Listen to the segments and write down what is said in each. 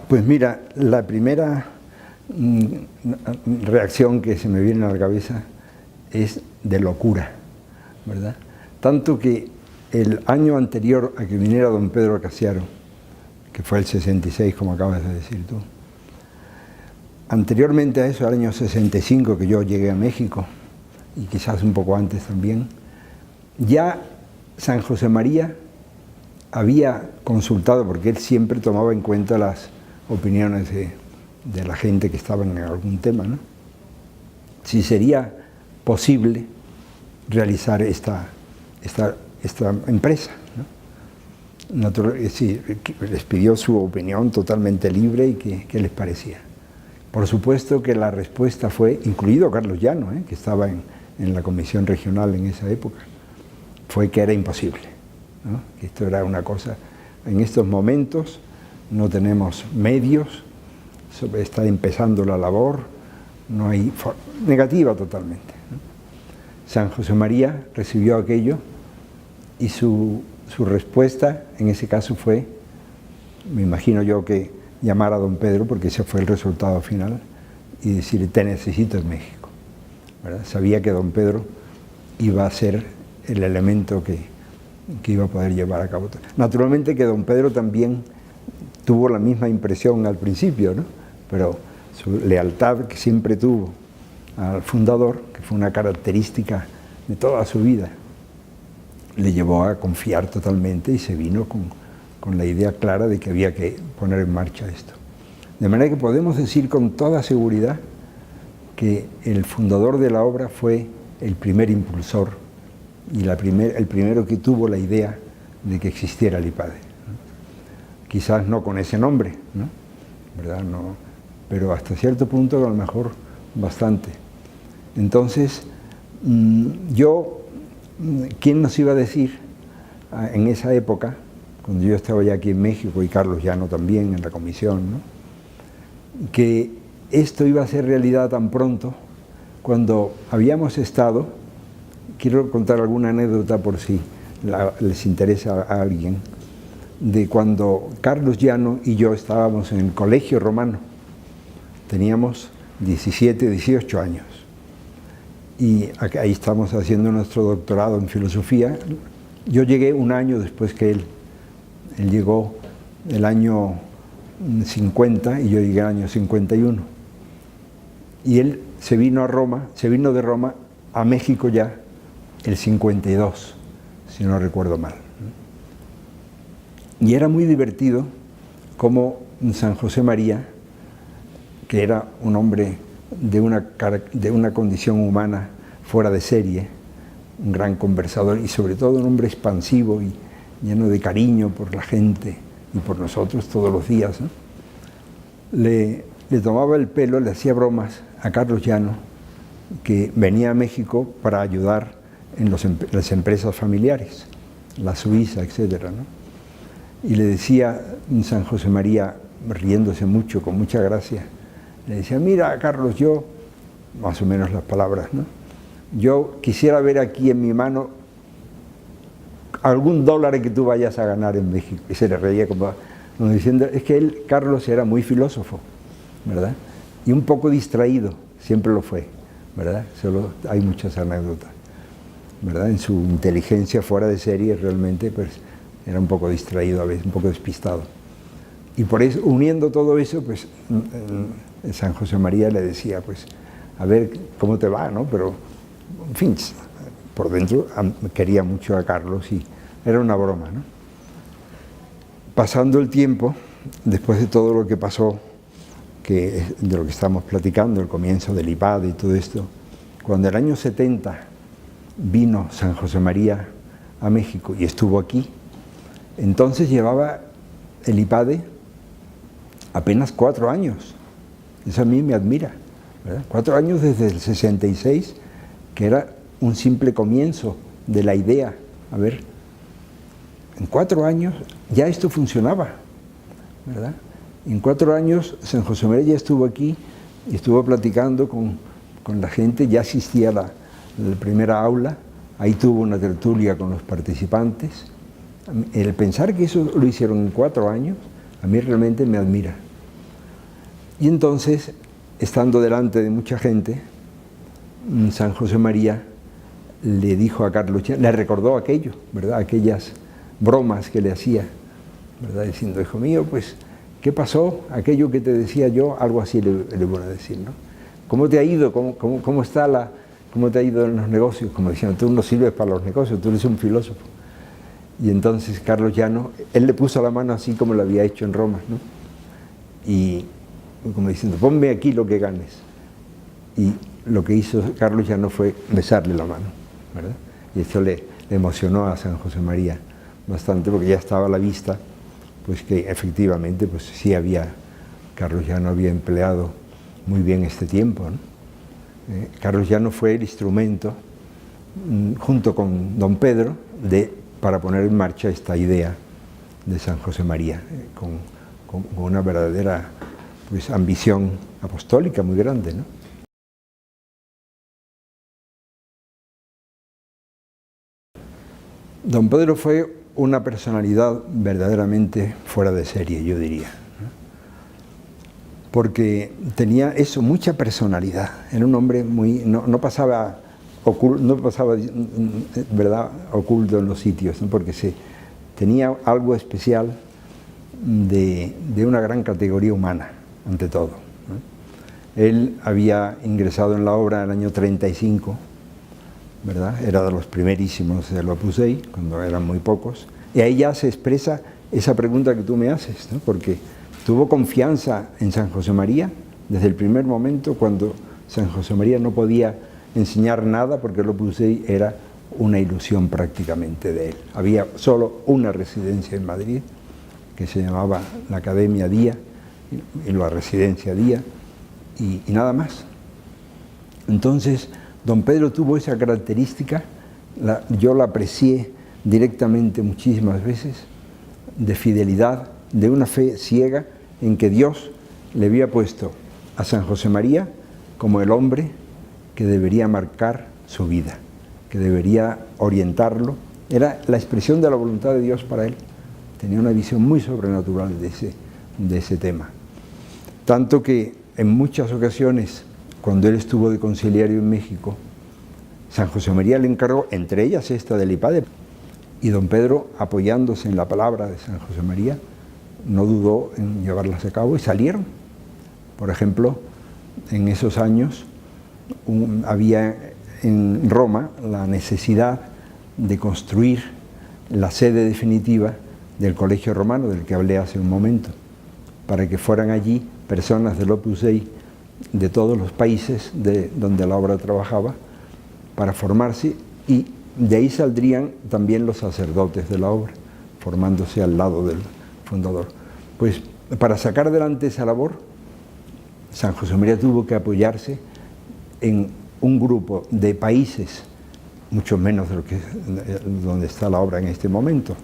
Pues mira, la primera reacción que se me viene a la cabeza es de locura, ¿verdad? Tanto que el año anterior a que viniera don Pedro Cassiaro, que fue el 66, como acabas de decir tú, anteriormente a eso, el año 65, que yo llegué a México, y quizás un poco antes también, ya San José María había consultado, porque él siempre tomaba en cuenta las opiniones de la gente que estaba en algún tema, ¿no? Si sería posible realizar esta empresa, ¿no? Sí, les pidió su opinión totalmente libre y qué les parecía. Por supuesto que la respuesta fue, incluido Carlos Llano, que estaba en la comisión regional en esa época, fue que era imposible, ¿no? Que esto era una cosa, en estos momentos no tenemos medios, está empezando la labor, no hay negativa totalmente, ¿no? San José María recibió aquello y su respuesta en ese caso fue, me imagino yo, que llamar a don Pedro, porque ese fue el resultado final, y decirle: te necesito en México, ¿verdad? Sabía que don Pedro iba a ser el elemento que iba a poder llevar a cabo. Naturalmente que don Pedro también tuvo la misma impresión al principio, ¿no? Pero su lealtad que siempre tuvo al fundador, que fue una característica de toda su vida, le llevó a confiar totalmente y se vino con la idea clara de que había que poner en marcha esto. De manera que podemos decir con toda seguridad que el fundador de la obra fue el primer impulsor y el primero que tuvo la idea de que existiera el IPADE, ¿no? Quizás no con ese nombre, ¿no? ¿Verdad? No, pero hasta cierto punto a lo mejor bastante. Entonces, ¿quién nos iba a decir en esa época, cuando yo estaba ya aquí en México y Carlos Llano también en la comisión, ¿no?, que esto iba a ser realidad tan pronto? Cuando habíamos estado, quiero contar alguna anécdota por si les interesa a alguien, de cuando Carlos Llano y yo estábamos en el Colegio Romano. Teníamos 17, 18 años. Y ahí estamos haciendo nuestro doctorado en filosofía. Yo llegué un año después que él. Él llegó el año 50 y yo llegué al año 51. Y él se vino de Roma a México ya el 52, si no recuerdo mal. Y era muy divertido como San José María, que era un hombre de una condición humana fuera de serie, un gran conversador y sobre todo un hombre expansivo y lleno de cariño por la gente y por nosotros todos los días, ¿no? Le tomaba el pelo, le hacía bromas a Carlos Llano, que venía a México para ayudar en las empresas familiares, la Suiza, etcétera, ¿no? Y le decía San José María, riéndose mucho, con mucha gracia, le decía: mira, Carlos, yo, más o menos las palabras, ¿no?, yo quisiera ver aquí en mi mano algún dólar que tú vayas a ganar en México. Y se le reía como diciendo, es que Carlos, era muy filósofo, ¿verdad? Y un poco distraído, siempre lo fue, ¿verdad? Solo hay muchas anécdotas, ¿verdad? En su inteligencia fuera de serie realmente, pues, era un poco distraído a veces, un poco despistado. Y por eso, uniendo todo eso, pues, San José María le decía, pues, a ver cómo te va, ¿no? Pero, en fin, por dentro quería mucho a Carlos y era una broma, ¿no? Pasando el tiempo, después de todo lo que pasó, de lo que estamos platicando, el comienzo del IPADE y todo esto, cuando el año 70 vino San José María a México y estuvo aquí, entonces llevaba el IPADE apenas 4 años. Eso a mí me admira, ¿verdad? 4 años desde el 66, que era un simple comienzo de la idea. A ver, en 4 años ya esto funcionaba, ¿verdad? En 4 años San José María ya estuvo aquí y estuvo platicando con la gente, ya asistía a la primera aula, ahí tuvo una tertulia con los participantes. El pensar que eso lo hicieron en 4 años, a mí realmente me admira, Y entonces, estando delante de mucha gente, San José María le dijo a Carlos Llano, le recordó aquello, ¿verdad? Aquellas bromas que le hacía, ¿verdad? Diciendo, hijo mío, pues, ¿qué pasó? Aquello que te decía yo, algo así le voy a decir, ¿no? ¿Cómo te ha ido? ¿Cómo te ha ido en los negocios? Como decían, tú no sirves para los negocios, tú eres un filósofo. Y entonces Carlos Llano, él le puso la mano así como lo había hecho en Roma, ¿no? Y como diciendo, ponme aquí lo que ganes. Y lo que hizo Carlos Llano fue besarle la mano, ¿verdad? Y esto le emocionó a San José María bastante, porque ya estaba a la vista, pues que efectivamente, pues sí Carlos Llano había empleado muy bien este tiempo, ¿no? Carlos Llano fue el instrumento, junto con don Pedro, para poner en marcha esta idea de San José María, con una verdadera, pues, ambición apostólica muy grande, ¿no? Don Pedro fue una personalidad verdaderamente fuera de serie, yo diría, ¿no? Porque tenía eso, mucha personalidad. Era un hombre muy, no pasaba ¿verdad?, oculto en los sitios, ¿no? Porque tenía algo especial de una gran categoría humana, ante todo, ¿no? Él había ingresado en la obra en el año 35, ¿verdad? Era de los primerísimos del Opus Dei, cuando eran muy pocos, y ahí ya se expresa esa pregunta que tú me haces, ¿no? Porque tuvo confianza en San José María desde el primer momento, cuando San José María no podía enseñar nada, porque el Opus Dei era una ilusión prácticamente de él. Había solo una residencia en Madrid, que se llamaba la Academia Día, y la Residencia Día, y nada más. Entonces, don Pedro tuvo esa característica, yo la aprecié directamente muchísimas veces, de fidelidad, de una fe ciega en que Dios le había puesto a San José María como el hombre que debería marcar su vida, que debería orientarlo. Era la expresión de la voluntad de Dios para él. Tenía una visión muy sobrenatural de ese tema. Tanto que en muchas ocasiones, cuando él estuvo de conciliario en México, San José María le encargó, entre ellas esta del IPADE, y don Pedro, apoyándose en la palabra de San José María, no dudó en llevarlas a cabo y salieron. Por ejemplo, en esos años había en Roma la necesidad de construir la sede definitiva del Colegio Romano, del que hablé hace un momento, para que fueran allí personas del Opus Dei de todos los países donde la obra trabajaba, para formarse, y de ahí saldrían también los sacerdotes de la obra, formándose al lado del fundador. Pues para sacar adelante esa labor, San José María tuvo que apoyarse en un grupo de países, mucho menos de donde está la obra en este momento,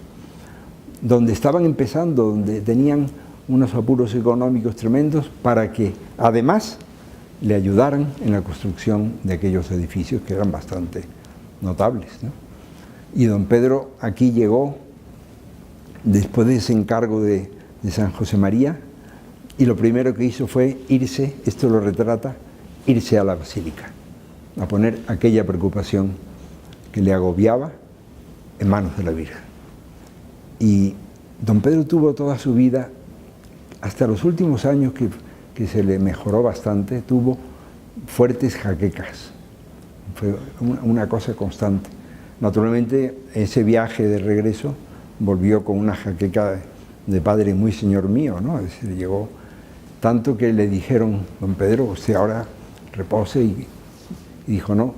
donde estaban empezando, donde tenían unos apuros económicos tremendos, para que además le ayudaran en la construcción de aquellos edificios que eran bastante notables, ¿no? Y don Pedro aquí llegó después de ese encargo de San José María, y lo primero que hizo fue irse, esto lo retrata, irse a la basílica, a poner aquella preocupación que le agobiaba en manos de la Virgen. Y don Pedro tuvo toda su vida, hasta los últimos años que se le mejoró bastante, tuvo fuertes jaquecas. Fue una cosa constante. Naturalmente, ese viaje de regreso volvió con una jaqueca de padre muy señor mío, ¿no? Es decir, llegó tanto que le dijeron, don Pedro, usted ahora repose, y dijo, no,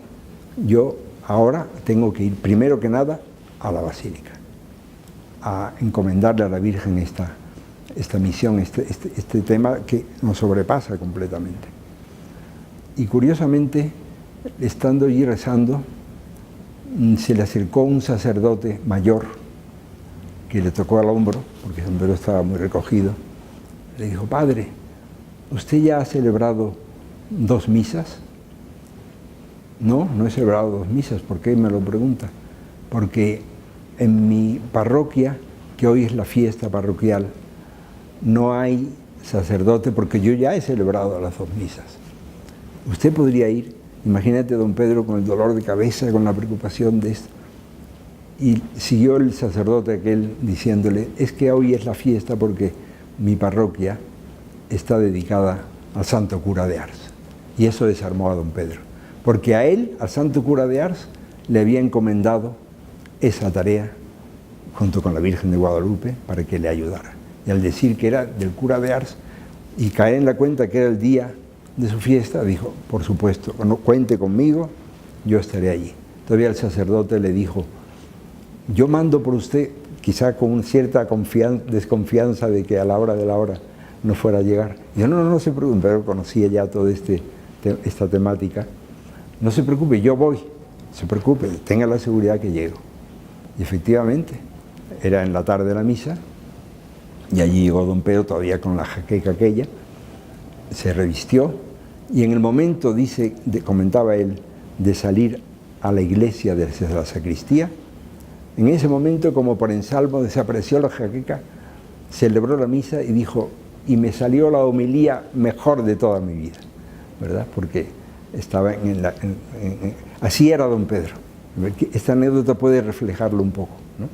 yo ahora tengo que ir primero que nada a la basílica, a encomendarle a la Virgen esta misión, este tema que nos sobrepasa completamente. Y curiosamente, estando allí rezando, se le acercó un sacerdote mayor que le tocó al hombro, porque don Pedro estaba muy recogido. Le dijo, padre, ¿usted ya ha celebrado 2 misas? No, no he celebrado 2 misas. ¿Por qué me lo pregunta? Porque en mi parroquia, que hoy es la fiesta parroquial, no hay sacerdote, porque yo ya he celebrado las 2 misas. Usted podría ir, imagínate don Pedro con el dolor de cabeza, con la preocupación de esto. Y siguió el sacerdote aquel diciéndole, es que hoy es la fiesta porque mi parroquia está dedicada al santo cura de Ars. Y eso desarmó a don Pedro, porque a él, al santo cura de Ars, le había encomendado esa tarea junto con la Virgen de Guadalupe para que le ayudara. Y al decir que era del cura de Ars y caer en la cuenta que era el día de su fiesta, dijo, por supuesto, cuente conmigo, yo estaré allí. Todavía el sacerdote le dijo, yo mando por usted, quizá con cierta desconfianza de que a la hora de la hora no fuera a llegar. Y yo, no se preocupe, pero conocía ya toda esta temática. No se preocupe, yo voy, se preocupe, tenga la seguridad que llego. Y efectivamente, era en la tarde de la misa, y allí llegó don Pedro todavía con la jaqueca aquella, se revistió, y en el momento, comentaba él, de salir a la iglesia desde la sacristía, en ese momento, como por ensalmo, desapareció la jaqueca, celebró la misa y dijo, y me salió la homilía mejor de toda mi vida, ¿verdad? Porque estaba así era don Pedro. Esta anécdota puede reflejarlo un poco, ¿no?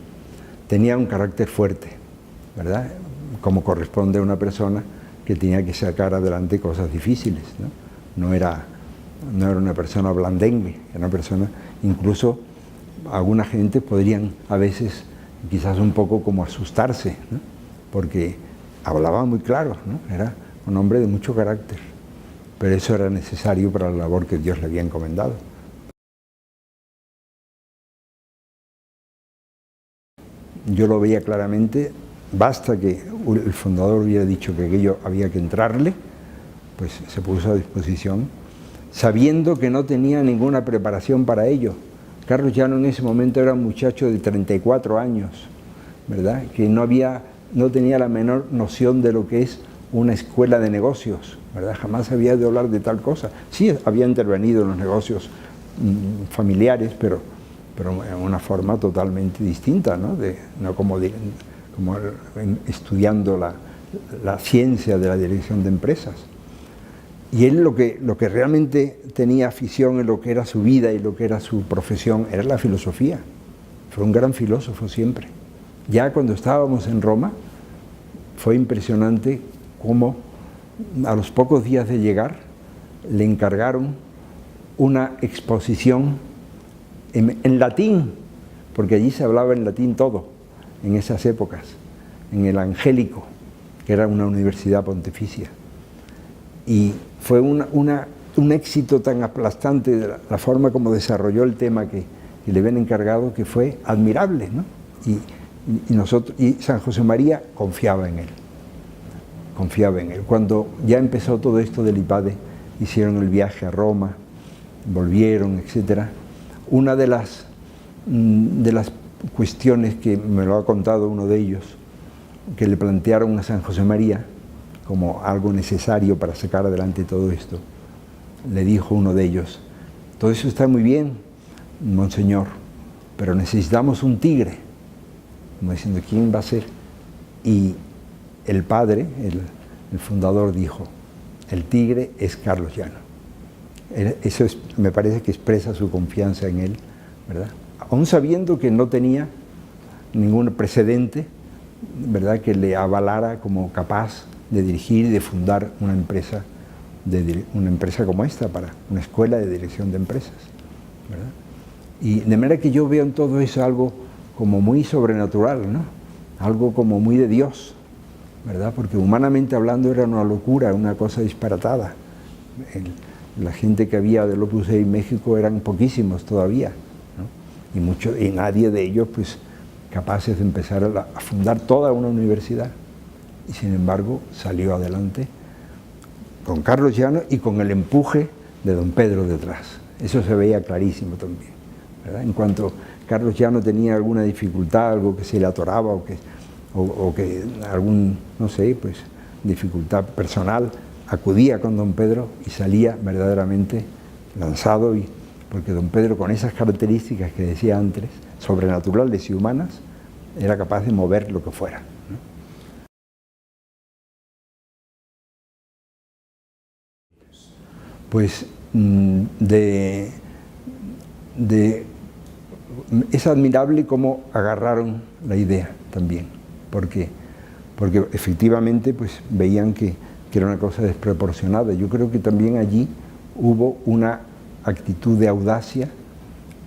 Tenía un carácter fuerte, ¿verdad? Como corresponde a una persona que tenía que sacar adelante cosas difíciles, ¿no? No era una persona blandengue, era una persona, incluso alguna gente podrían a veces quizás un poco como asustarse, ¿no? Porque hablaba muy claro, ¿no? Era un hombre de mucho carácter, pero eso era necesario para la labor que Dios le había encomendado. Yo lo veía claramente, basta que el fundador hubiera dicho que aquello había que entrarle, pues se puso a disposición, sabiendo que no tenía ninguna preparación para ello. Carlos Llano en ese momento era un muchacho de 34 años, ¿verdad? Que no tenía la menor noción de lo que es una escuela de negocios, ¿verdad? Jamás había de hablar de tal cosa. Sí, había intervenido en los negocios familiares, pero en una forma totalmente distinta, ¿no? No como estudiando la ciencia de la dirección de empresas. Y él lo que realmente tenía afición en lo que era su vida y lo que era su profesión era la filosofía. Fue un gran filósofo siempre. Ya cuando estábamos en Roma, fue impresionante cómo a los pocos días de llegar le encargaron una exposición en latín, porque allí se hablaba en latín todo, en esas épocas, en el Angélico, que era una universidad pontificia. Y fue un éxito tan aplastante de la forma como desarrolló el tema que le habían encargado, que fue admirable, ¿no? Y San José María confiaba en él. Cuando ya empezó todo esto del IPADE, hicieron el viaje a Roma, volvieron, etc. Una de las cuestiones que me lo ha contado uno de ellos, que le plantearon a San José María como algo necesario para sacar adelante todo esto, le dijo uno de ellos, todo eso está muy bien, monseñor, pero necesitamos un tigre. Como diciendo, ¿quién va a ser? Y el padre, el fundador, dijo, el tigre es Carlos Llano. Eso me parece que expresa su confianza en él, ¿verdad? Aún sabiendo que no tenía ningún precedente, ¿verdad?, que le avalara como capaz de dirigir y de fundar una empresa como esta, para una escuela de dirección de empresas, ¿verdad? Y de manera que yo veo en todo eso algo como muy sobrenatural, ¿no? Algo como muy de Dios, ¿verdad? Porque humanamente hablando era una locura, una cosa disparatada. La gente que había del Opus Dei en México eran poquísimos todavía, ¿no? Y nadie de ellos pues capaces de empezar a fundar toda una universidad. Y sin embargo salió adelante con Carlos Llano y con el empuje de don Pedro detrás. Eso se veía clarísimo también, ¿verdad? En cuanto Carlos Llano tenía alguna dificultad, algo que se le atoraba o que algún, no sé, pues dificultad personal, acudía con don Pedro y salía verdaderamente lanzado, porque don Pedro, con esas características que decía antes, sobrenaturales y humanas, era capaz de mover lo que fuera. pues es admirable cómo agarraron la idea también, porque efectivamente pues veían que era una cosa desproporcionada. Yo creo que también allí hubo una actitud de audacia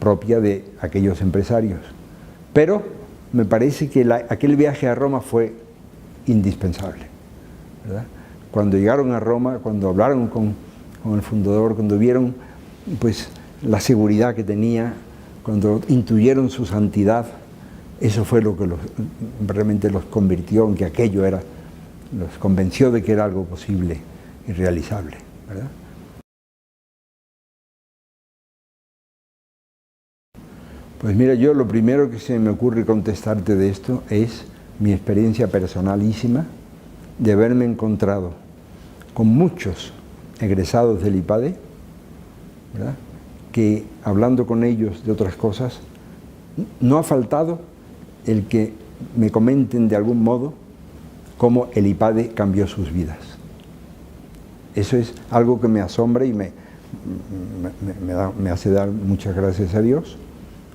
propia de aquellos empresarios. Pero me parece que aquel viaje a Roma fue indispensable, ¿verdad? Cuando llegaron a Roma, cuando hablaron con el fundador, cuando vieron pues la seguridad que tenía, cuando intuyeron su santidad, eso fue lo que realmente los convirtió en que aquello era, los convenció de que era algo posible y realizable, ¿verdad? Pues mira, yo lo primero que se me ocurre contestarte de esto es mi experiencia personalísima de haberme encontrado con muchos egresados del IPADE, ¿verdad?, que hablando con ellos de otras cosas, no ha faltado el que me comenten de algún modo cómo el IPADE cambió sus vidas. Eso es algo que me asombra y me hace dar muchas gracias a Dios,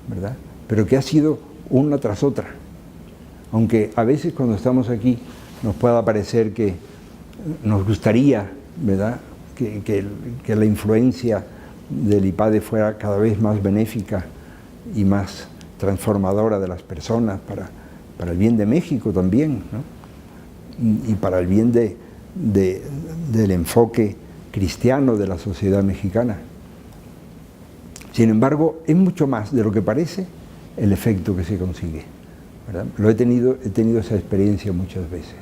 ¿verdad? Pero que ha sido una tras otra. Aunque a veces cuando estamos aquí nos pueda parecer que nos gustaría, ¿verdad?, que la influencia del IPADE fuera cada vez más benéfica y más transformadora de las personas para el bien de México también, ¿no?, y para el bien del enfoque cristiano de la sociedad mexicana. Sin embargo, es mucho más de lo que parece el efecto que se consigue, ¿verdad? He tenido esa experiencia muchas veces.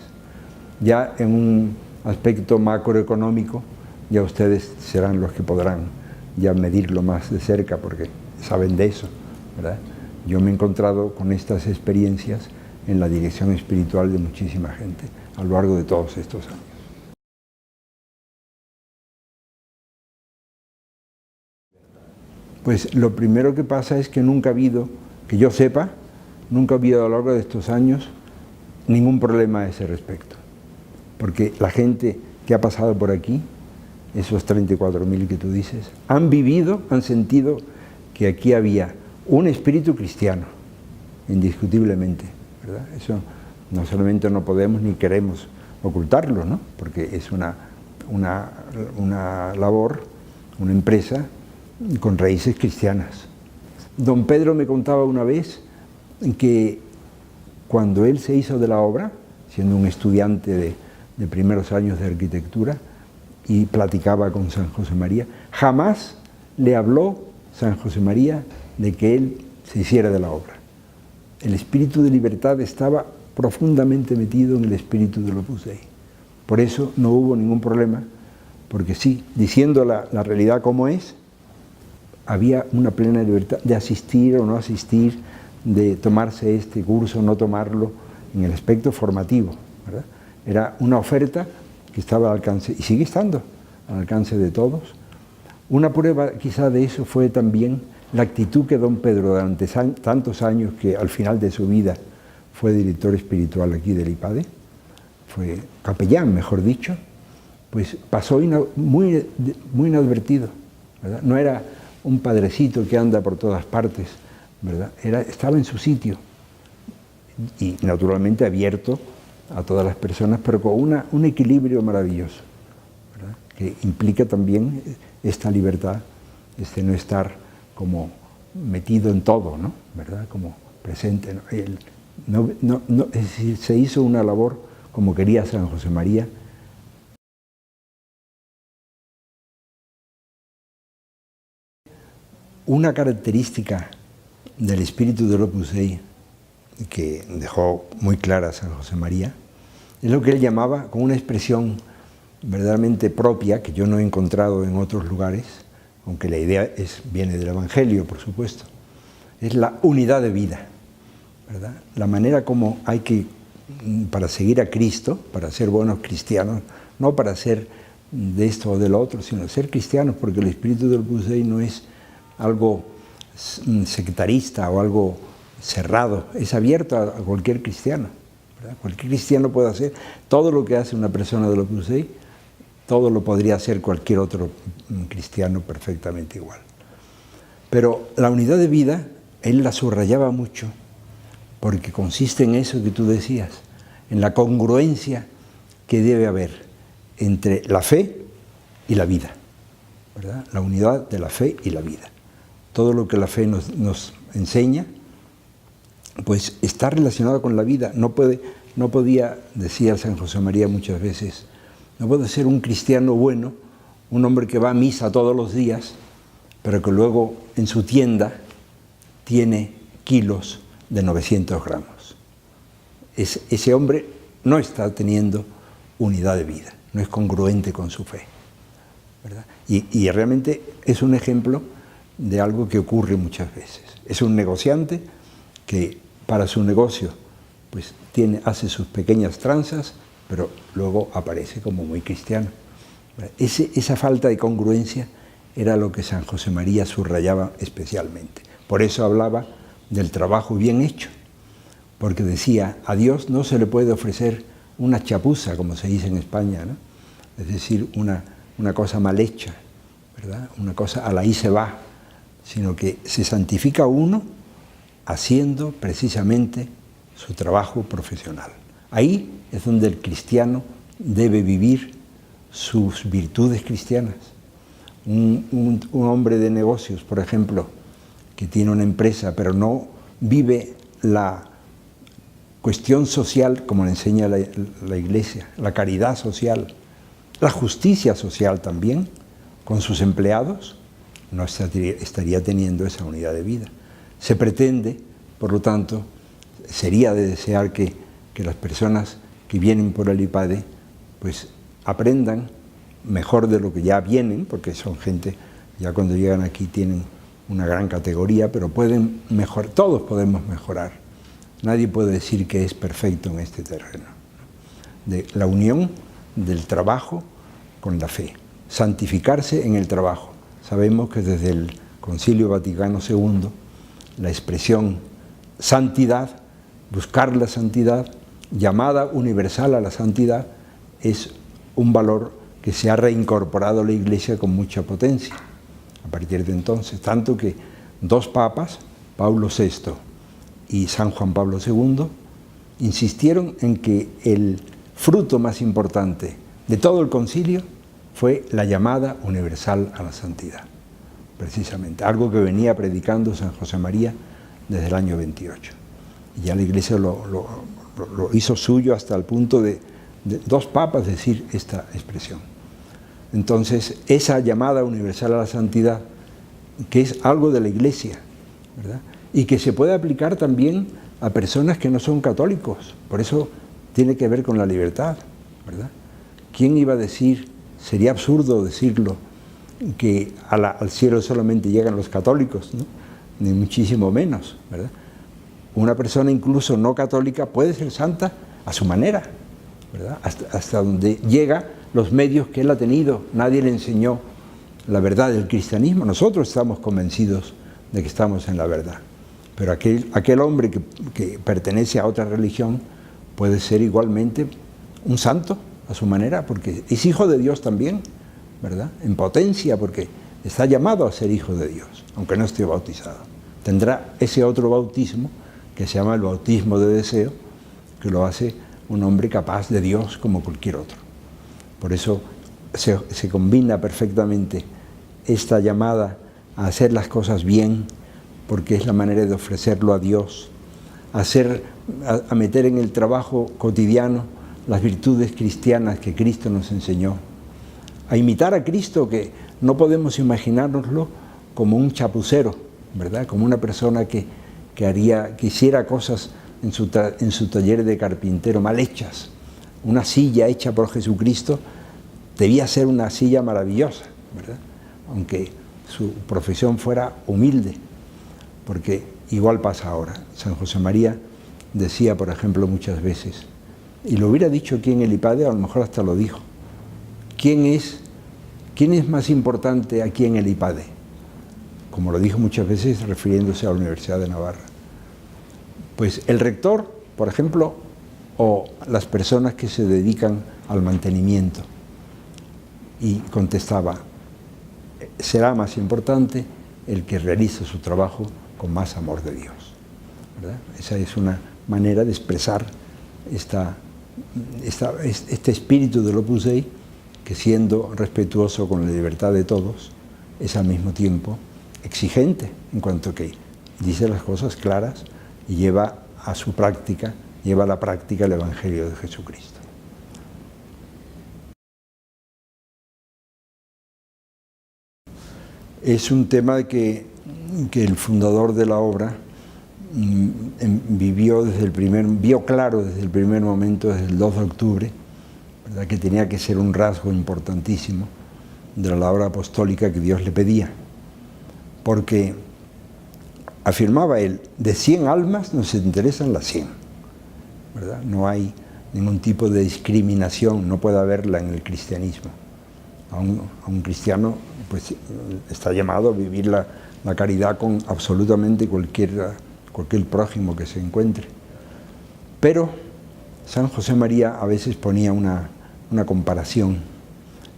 Ya en un aspecto macroeconómico, ya ustedes serán los que podrán ya medirlo más de cerca porque saben de eso, ¿verdad? Yo me he encontrado con estas experiencias en la dirección espiritual de muchísima gente a lo largo de todos estos años. Pues lo primero que pasa es que nunca ha habido, que yo sepa, nunca ha habido a lo largo de estos años ningún problema a ese respecto. Porque la gente que ha pasado por aquí, esos 34.000 que tú dices, han vivido, han sentido que aquí había un espíritu cristiano, indiscutiblemente, ¿verdad? Eso no solamente no podemos ni queremos ocultarlo, ¿no?, porque es una labor, una empresa con raíces cristianas. Don Pedro me contaba una vez que cuando él se hizo de la obra, siendo un estudiante de primeros años de arquitectura, y platicaba con San José María, jamás le habló San José María de que él se hiciera de la obra. El espíritu de libertad estaba profundamente metido en el espíritu del Opus Dei. Por eso no hubo ningún problema, porque sí, diciendo la realidad como es, había una plena libertad de asistir o no asistir, de tomarse este curso o no tomarlo en el aspecto formativo, ¿verdad? Era una oferta que estaba al alcance, y sigue estando al alcance de todos. Una prueba quizá de eso fue también la actitud que don Pedro, durante tantos años que al final de su vida fue director espiritual aquí del IPADE, fue capellán, mejor dicho, pues pasó muy inadvertido, ¿verdad? No era un padrecito que anda por todas partes, ¿verdad? Estaba en su sitio y naturalmente abierto a todas las personas, pero con un equilibrio maravilloso, ¿verdad?, que implica también esta libertad, no estar como metido en todo, ¿no?, ¿verdad?, como presente, ¿no? Es decir, se hizo una labor como quería San José María. Una característica del espíritu del Opus Dei que dejó muy clara San José María es lo que él llamaba, con una expresión verdaderamente propia, que yo no he encontrado en otros lugares, aunque la idea viene del Evangelio, por supuesto, es la unidad de vida, ¿verdad? La manera como hay que, para seguir a Cristo, para ser buenos cristianos, no para ser de esto o del otro, sino ser cristianos, porque el espíritu del Opus Dei no es algo sectarista o algo cerrado, es abierto a cualquier cristiano, ¿verdad? Cualquier cristiano puede hacer todo lo que hace una persona del Opus Dei, todo lo podría hacer cualquier otro cristiano perfectamente igual. Pero la unidad de vida, él la subrayaba mucho, porque consiste en eso que tú decías, en la congruencia que debe haber entre la fe y la vida, ¿verdad? La unidad de la fe y la vida. Todo lo que la fe nos enseña, pues está relacionado con la vida. No podía, decía San José María muchas veces, no puede ser un cristiano bueno, un hombre que va a misa todos los días, pero que luego en su tienda tiene kilos de 900 gramos. Ese hombre no está teniendo unidad de vida, no es congruente con su fe, ¿verdad? Y realmente es un ejemplo de algo que ocurre muchas veces. Es un negociante que para su negocio pues hace sus pequeñas tranzas, pero luego aparece como muy cristiano. Esa falta de congruencia era lo que San José María subrayaba especialmente. Por eso hablaba del trabajo bien hecho, porque decía, a Dios no se le puede ofrecer una chapuza, como se dice en España, ¿no? Es decir, una cosa mal hecha, ¿verdad? Una cosa a la ahí se va, sino que se santifica uno haciendo precisamente su trabajo profesional. Ahí es donde el cristiano debe vivir sus virtudes cristianas. Un hombre de negocios, por ejemplo, que tiene una empresa, pero no vive la cuestión social, como le enseña la Iglesia, la caridad social, la justicia social también, con sus empleados, no estaría teniendo esa unidad de vida. Se pretende, por lo tanto, sería de desear que las personas que vienen por el IPADE pues aprendan mejor de lo que ya vienen, porque son gente, ya cuando llegan aquí tienen una gran categoría, pero pueden mejorar, todos podemos mejorar. Nadie puede decir que es perfecto en este terreno. De la unión del trabajo con la fe, santificarse en el trabajo. Sabemos que desde el Concilio Vaticano II, la expresión santidad, buscar la santidad, llamada universal a la santidad, es un valor que se ha reincorporado a la Iglesia con mucha potencia a partir de entonces, tanto que dos papas, Pablo VI y San Juan Pablo II, insistieron en que el fruto más importante de todo el concilio fue la llamada universal a la santidad, precisamente, algo que venía predicando San José María desde el año 28. Y ya la Iglesia lo hizo suyo hasta el punto de dos papas decir esta expresión. Entonces, esa llamada universal a la santidad, que es algo de la Iglesia, ¿verdad? Y que se puede aplicar también a personas que no son católicos, por eso tiene que ver con la libertad, ¿verdad? ¿Quién iba a decir, sería absurdo decirlo, que al cielo solamente llegan los católicos, ¿no? Ni muchísimo menos, ¿verdad? Una persona incluso no católica puede ser santa a su manera, ¿verdad? Hasta donde llega los medios que él ha tenido. Nadie le enseñó la verdad del cristianismo. Nosotros estamos convencidos de que estamos en la verdad. Pero aquel hombre que pertenece a otra religión puede ser igualmente un santo a su manera, porque es hijo de Dios también, ¿verdad? En potencia, porque está llamado a ser hijo de Dios, aunque no esté bautizado. Tendrá ese otro bautismo que se llama el bautismo de deseo, que lo hace un hombre capaz de Dios como cualquier otro. Por eso se combina perfectamente esta llamada a hacer las cosas bien, porque es la manera de ofrecerlo a Dios, a meter en el trabajo cotidiano las virtudes cristianas que Cristo nos enseñó, a imitar a Cristo, que no podemos imaginárnoslo como un chapucero, ¿verdad? Como una persona que hiciera cosas en su taller de carpintero mal hechas. Una silla hecha por Jesucristo debía ser una silla maravillosa, ¿verdad? Aunque su profesión fuera humilde, porque igual pasa ahora. San José María decía, por ejemplo, muchas veces, y lo hubiera dicho aquí en el IPADE, a lo mejor hasta lo dijo, ¿quién es más importante aquí en el IPADE? Como lo dijo muchas veces refiriéndose a la Universidad de Navarra. Pues el rector, por ejemplo, o las personas que se dedican al mantenimiento. y contestaba: será más importante el que realice su trabajo con más amor de Dios, ¿verdad? Esa es una manera de expresar este espíritu del Opus Dei, que siendo respetuoso con la libertad de todos, es al mismo tiempo exigente, en cuanto que dice las cosas claras y lleva a la práctica el Evangelio de Jesucristo. Es un tema que el fundador de la obra vio claro desde el primer momento, desde el 2 de octubre, ¿verdad?, que tenía que ser un rasgo importantísimo de la obra apostólica que Dios le pedía. Porque afirmaba él: de 100 almas nos interesan las 100, ¿verdad? No hay ningún tipo de discriminación, no puede haberla en el cristianismo. A un cristiano pues está llamado a vivir la caridad con absolutamente cualquier prójimo que se encuentre. Pero San José María a veces ponía una comparación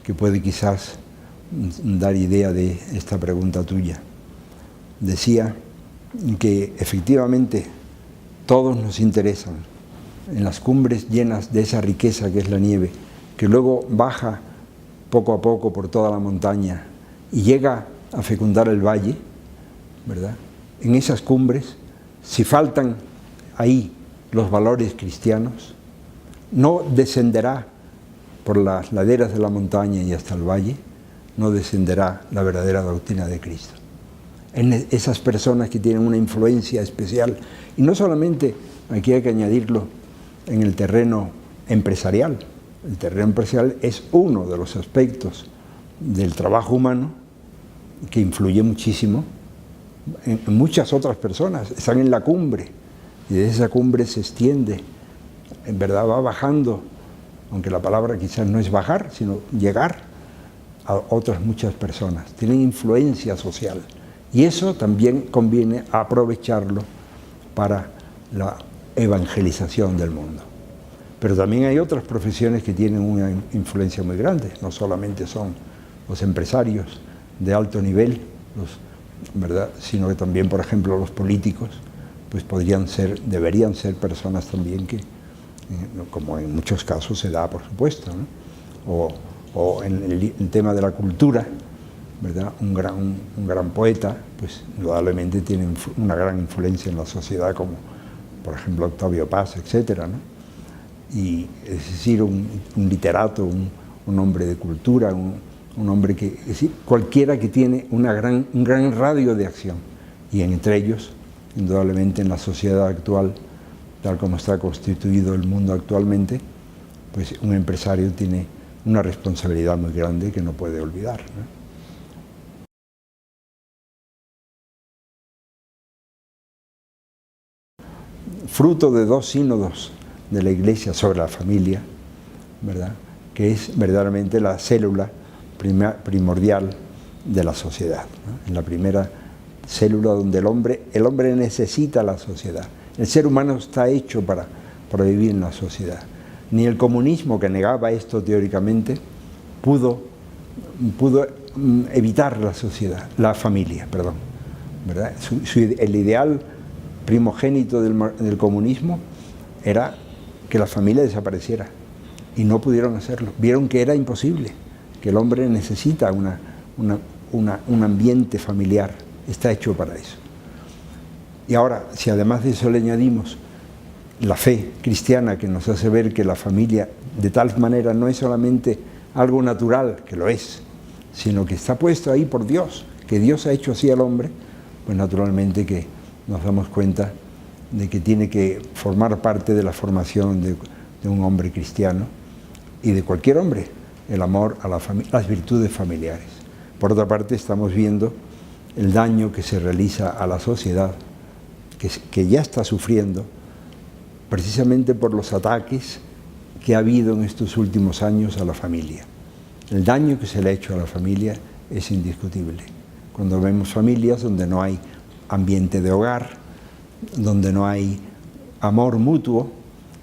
que puede quizás dar idea de esta pregunta tuya. Decía que efectivamente todos nos interesan en las cumbres llenas de esa riqueza que es la nieve, que luego baja poco a poco por toda la montaña y llega a fecundar el valle, ¿verdad? En esas cumbres, si faltan ahí los valores cristianos, no descenderá por las laderas de la montaña y hasta el valle, no descenderá la verdadera doctrina de Cristo. En esas personas que tienen una influencia especial, y no solamente, aquí hay que añadirlo, en el terreno empresarial. El terreno empresarial es uno de los aspectos del trabajo humano que influye muchísimo en muchas otras personas. Están en la cumbre y desde esa cumbre se extiende, en verdad va bajando, aunque la palabra quizás no es bajar, sino llegar a otras muchas personas. Tienen influencia social y eso también conviene aprovecharlo para la evangelización del mundo. Pero también hay otras profesiones que tienen una influencia muy grande, no solamente son los empresarios de alto nivel, ¿verdad?, sino que también, por ejemplo, los políticos, pues deberían ser personas también que, como en muchos casos se da, por supuesto, ¿no? O en el tema de la cultura, ¿verdad?, un gran poeta, pues indudablemente tiene una gran influencia en la sociedad, como por ejemplo Octavio Paz, etcétera, ¿no? Y es decir, un literato, un hombre de cultura, un hombre que, es decir, cualquiera que tiene un gran radio de acción, y entre ellos, indudablemente en la sociedad actual, tal como está constituido el mundo actualmente, pues un empresario tiene una responsabilidad muy grande que no puede olvidar, ¿no? Fruto de 2 sínodos de la Iglesia sobre la familia, ¿verdad?, que es verdaderamente la célula primordial de la sociedad, ¿no? En la primera célula donde el hombre necesita la sociedad. El ser humano está hecho para vivir en la sociedad. Ni el comunismo, que negaba esto teóricamente, pudo evitar la familia, ¿verdad? El ideal primogénito del comunismo era que la familia desapareciera, y no pudieron hacerlo. Vieron que era imposible, que el hombre necesita un ambiente familiar, está hecho para eso. Y ahora, si además de eso le añadimos la fe cristiana, que nos hace ver que la familia de tal manera no es solamente algo natural, que lo es, sino que está puesto ahí por Dios, que Dios ha hecho así al hombre, pues naturalmente que nos damos cuenta de que tiene que formar parte de la formación de un hombre cristiano y de cualquier hombre, el amor a las virtudes familiares. Por otra parte, estamos viendo el daño que se realiza a la sociedad, que ya está sufriendo, precisamente por los ataques que ha habido en estos últimos años a la familia. El daño que se le ha hecho a la familia es indiscutible. Cuando vemos familias donde no hay ambiente de hogar, donde no hay amor mutuo,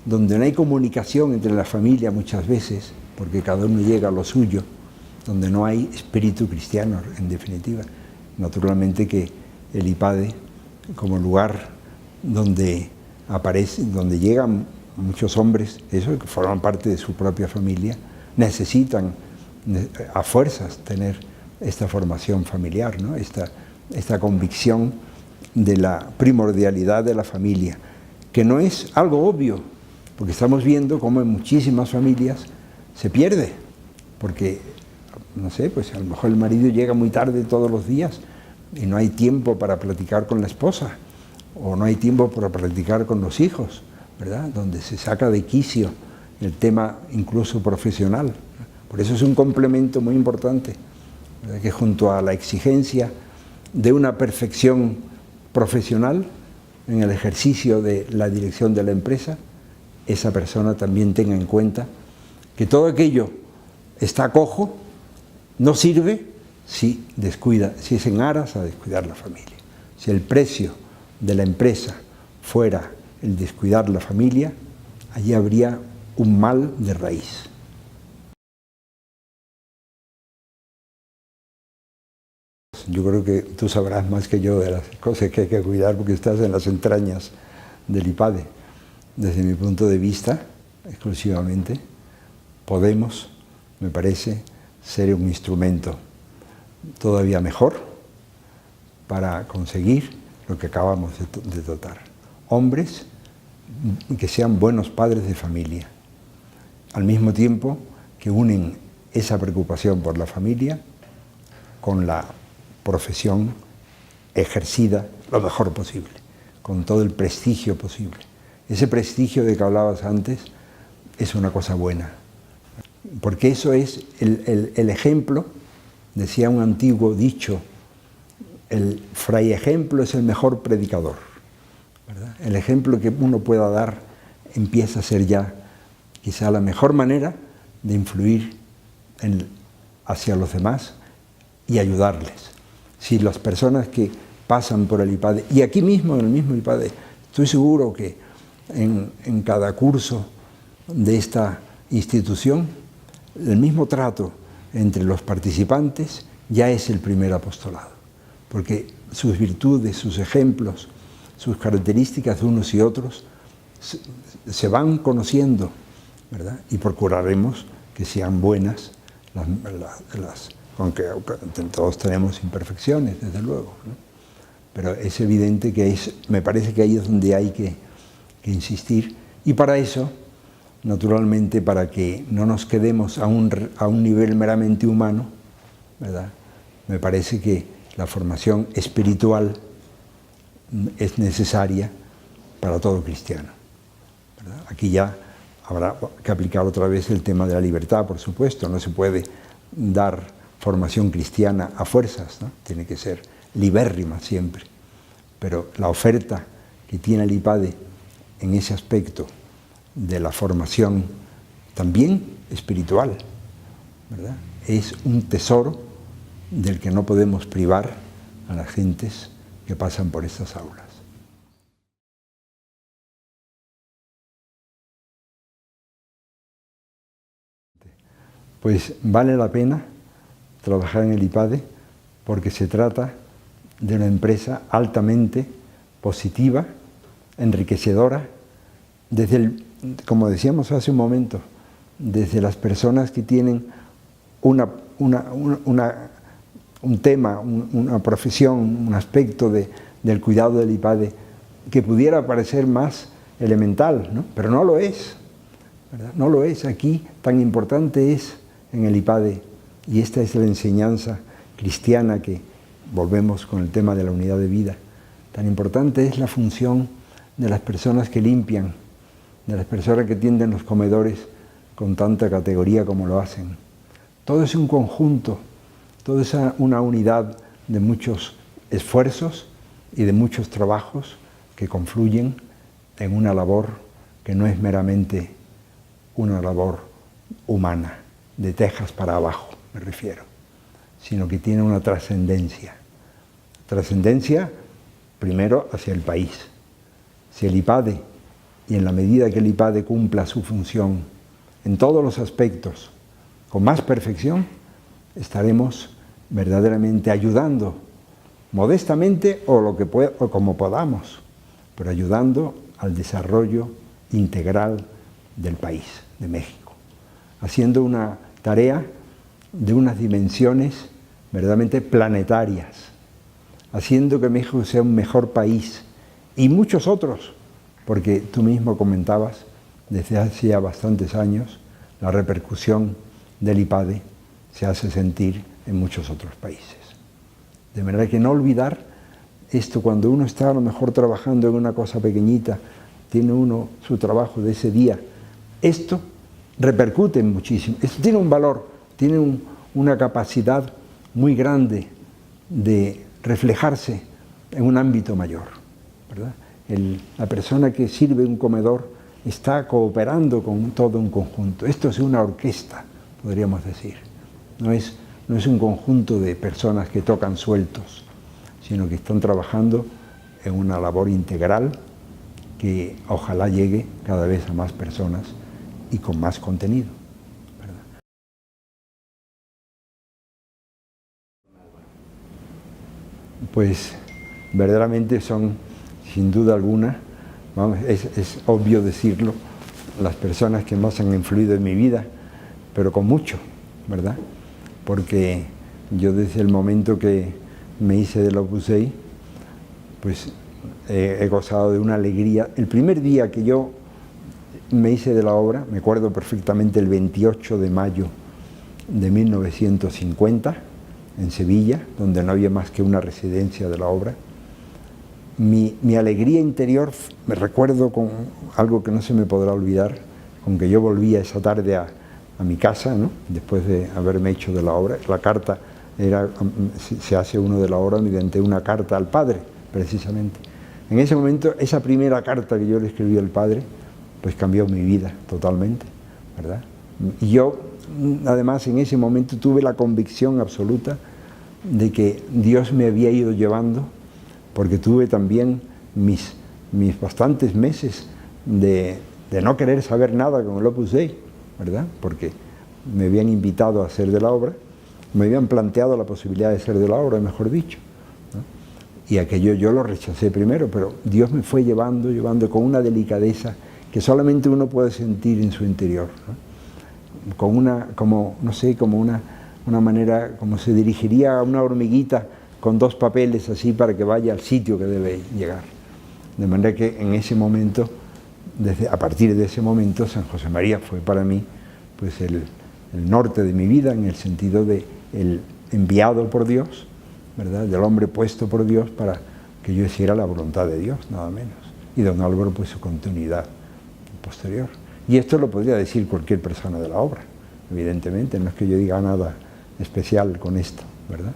donde no hay comunicación entre la familia muchas veces, porque cada uno llega a lo suyo, donde no hay espíritu cristiano, en definitiva. Naturalmente que el IPADE, como lugar donde donde llegan muchos hombres, eso, que forman parte de su propia familia, necesitan a fuerzas tener esta formación familiar, ¿no? Esta convicción de la primordialidad de la familia, que no es algo obvio, porque estamos viendo cómo en muchísimas familias se pierde, porque, no sé, pues a lo mejor el marido llega muy tarde todos los días y no hay tiempo para platicar con la esposa, o no hay tiempo para platicar con los hijos, ¿verdad? Donde se saca de quicio el tema incluso profesional. Por eso es un complemento muy importante, ¿verdad? Que junto a la exigencia de una perfección profesional en el ejercicio de la dirección de la empresa, esa persona también tenga en cuenta que todo aquello está cojo, no sirve si descuida, si es en aras a descuidar la familia. Si el precio de la empresa fuera el descuidar la familia, allí habría un mal de raíz. Yo creo que tú sabrás más que yo de las cosas que hay que cuidar porque estás en las entrañas del IPADE. Desde mi punto de vista, exclusivamente, podemos, me parece, ser un instrumento todavía mejor para conseguir lo que acabamos de tratar. Hombres que sean buenos padres de familia, al mismo tiempo que unen esa preocupación por la familia con la profesión ejercida lo mejor posible, con todo el prestigio posible. Ese prestigio de que hablabas antes es una cosa buena, porque eso es el ejemplo, decía un antiguo dicho, el fray ejemplo es el mejor predicador, ¿verdad? El ejemplo que uno pueda dar empieza a ser ya quizá la mejor manera de influir hacia los demás y ayudarles. Si las personas que pasan por el IPADE, y aquí mismo en el mismo IPADE, estoy seguro que en cada curso de esta institución, el mismo trato entre los participantes ya es el primer apostolado, porque sus virtudes, sus ejemplos, sus características de unos y otros se van conociendo, ¿verdad? Y procuraremos que sean buenas, aunque todos tenemos imperfecciones, desde luego, ¿no? Pero es evidente que me parece que ahí es donde hay que insistir, y para eso, naturalmente, para que no nos quedemos a un nivel meramente humano, ¿verdad? Me parece que la formación espiritual es necesaria para todo cristiano, ¿verdad? Aquí ya habrá que aplicar otra vez el tema de la libertad, por supuesto, no se puede dar formación cristiana a fuerzas, ¿no? Tiene que ser libérrima siempre, pero la oferta que tiene el IPADE en ese aspecto de la formación también espiritual, ¿verdad? Es un tesoro del que no podemos privar a las gentes que pasan por estas aulas. Pues vale la pena trabajar en el IPADE porque se trata de una empresa altamente positiva, enriquecedora, como decíamos hace un momento, desde las personas que tienen un tema, una profesión, un aspecto del cuidado del IPADE que pudiera parecer más elemental, ¿no? Pero no lo es, ¿verdad? No lo es. Aquí tan importante es en el IPADE, y esta es la enseñanza cristiana que volvemos con el tema de la unidad de vida, tan importante es la función de las personas que limpian, de las personas que tienden los comedores con tanta categoría como lo hacen. Todo es un conjunto, todo es una unidad de muchos esfuerzos y de muchos trabajos que confluyen en una labor que no es meramente una labor humana, de tejas para abajo, me refiero, sino que tiene una trascendencia. Trascendencia primero hacia el país. Si el IPADE, y en la medida que el IPADE cumpla su función en todos los aspectos con más perfección, estaremos verdaderamente ayudando, modestamente o como podamos, pero ayudando al desarrollo integral del país, de México, haciendo una tarea de unas dimensiones verdaderamente planetarias, haciendo que México sea un mejor país, y muchos otros, porque tú mismo comentabas, desde hace ya bastantes años, la repercusión del IPADE se hace sentir en muchos otros países. De manera que no olvidar esto, cuando uno está a lo mejor trabajando en una cosa pequeñita, tiene uno su trabajo de ese día, esto repercute muchísimo, esto tiene un valor, tiene una capacidad muy grande de reflejarse en un ámbito mayor, ¿verdad? La persona que sirve un comedor está cooperando con todo un conjunto. Esto es una orquesta, podríamos decir. No es un conjunto de personas que tocan sueltos, sino que están trabajando en una labor integral que ojalá llegue cada vez a más personas y con más contenido, ¿verdad? Pues verdaderamente son, sin duda alguna, es obvio decirlo, las personas que más han influido en mi vida, pero con mucho, ¿verdad? Porque yo desde el momento que me hice del Opus Dei, pues he gozado de una alegría. El primer día que yo me hice de la obra, me acuerdo perfectamente, el 28 de mayo de 1950, en Sevilla, donde no había más que una residencia de la obra. Mi alegría interior, me recuerdo con algo que no se me podrá olvidar, con que yo volvía esa tarde a mi casa, ¿no?, después de haberme hecho de la obra. La carta se hace uno de la obra mediante una carta al Padre, precisamente. En ese momento, esa primera carta que yo le escribí al Padre, pues cambió mi vida totalmente, ¿verdad? Y yo, además, en ese momento tuve la convicción absoluta de que Dios me había ido llevando, porque tuve también mis bastantes meses de no querer saber nada con el Opus Dei, ¿verdad? Porque me habían invitado a hacer de la obra, me habían planteado la posibilidad de ser de la obra, mejor dicho, ¿no? Y aquello yo lo rechacé primero, pero Dios me fue llevando con una delicadeza que solamente uno puede sentir en su interior, ¿no? Con una manera, como se dirigiría a una hormiguita con dos papeles así para que vaya al sitio que debe llegar. De manera que en ese momento, a partir de ese momento, San José María fue para mí pues el norte de mi vida, en el sentido de el enviado por Dios, ¿verdad?, del hombre puesto por Dios para que yo hiciera la voluntad de Dios, nada menos. Y don Álvaro, pues su continuidad posterior. Y esto lo podría decir cualquier persona de la obra, evidentemente, no es que yo diga nada especial con esto, ¿verdad?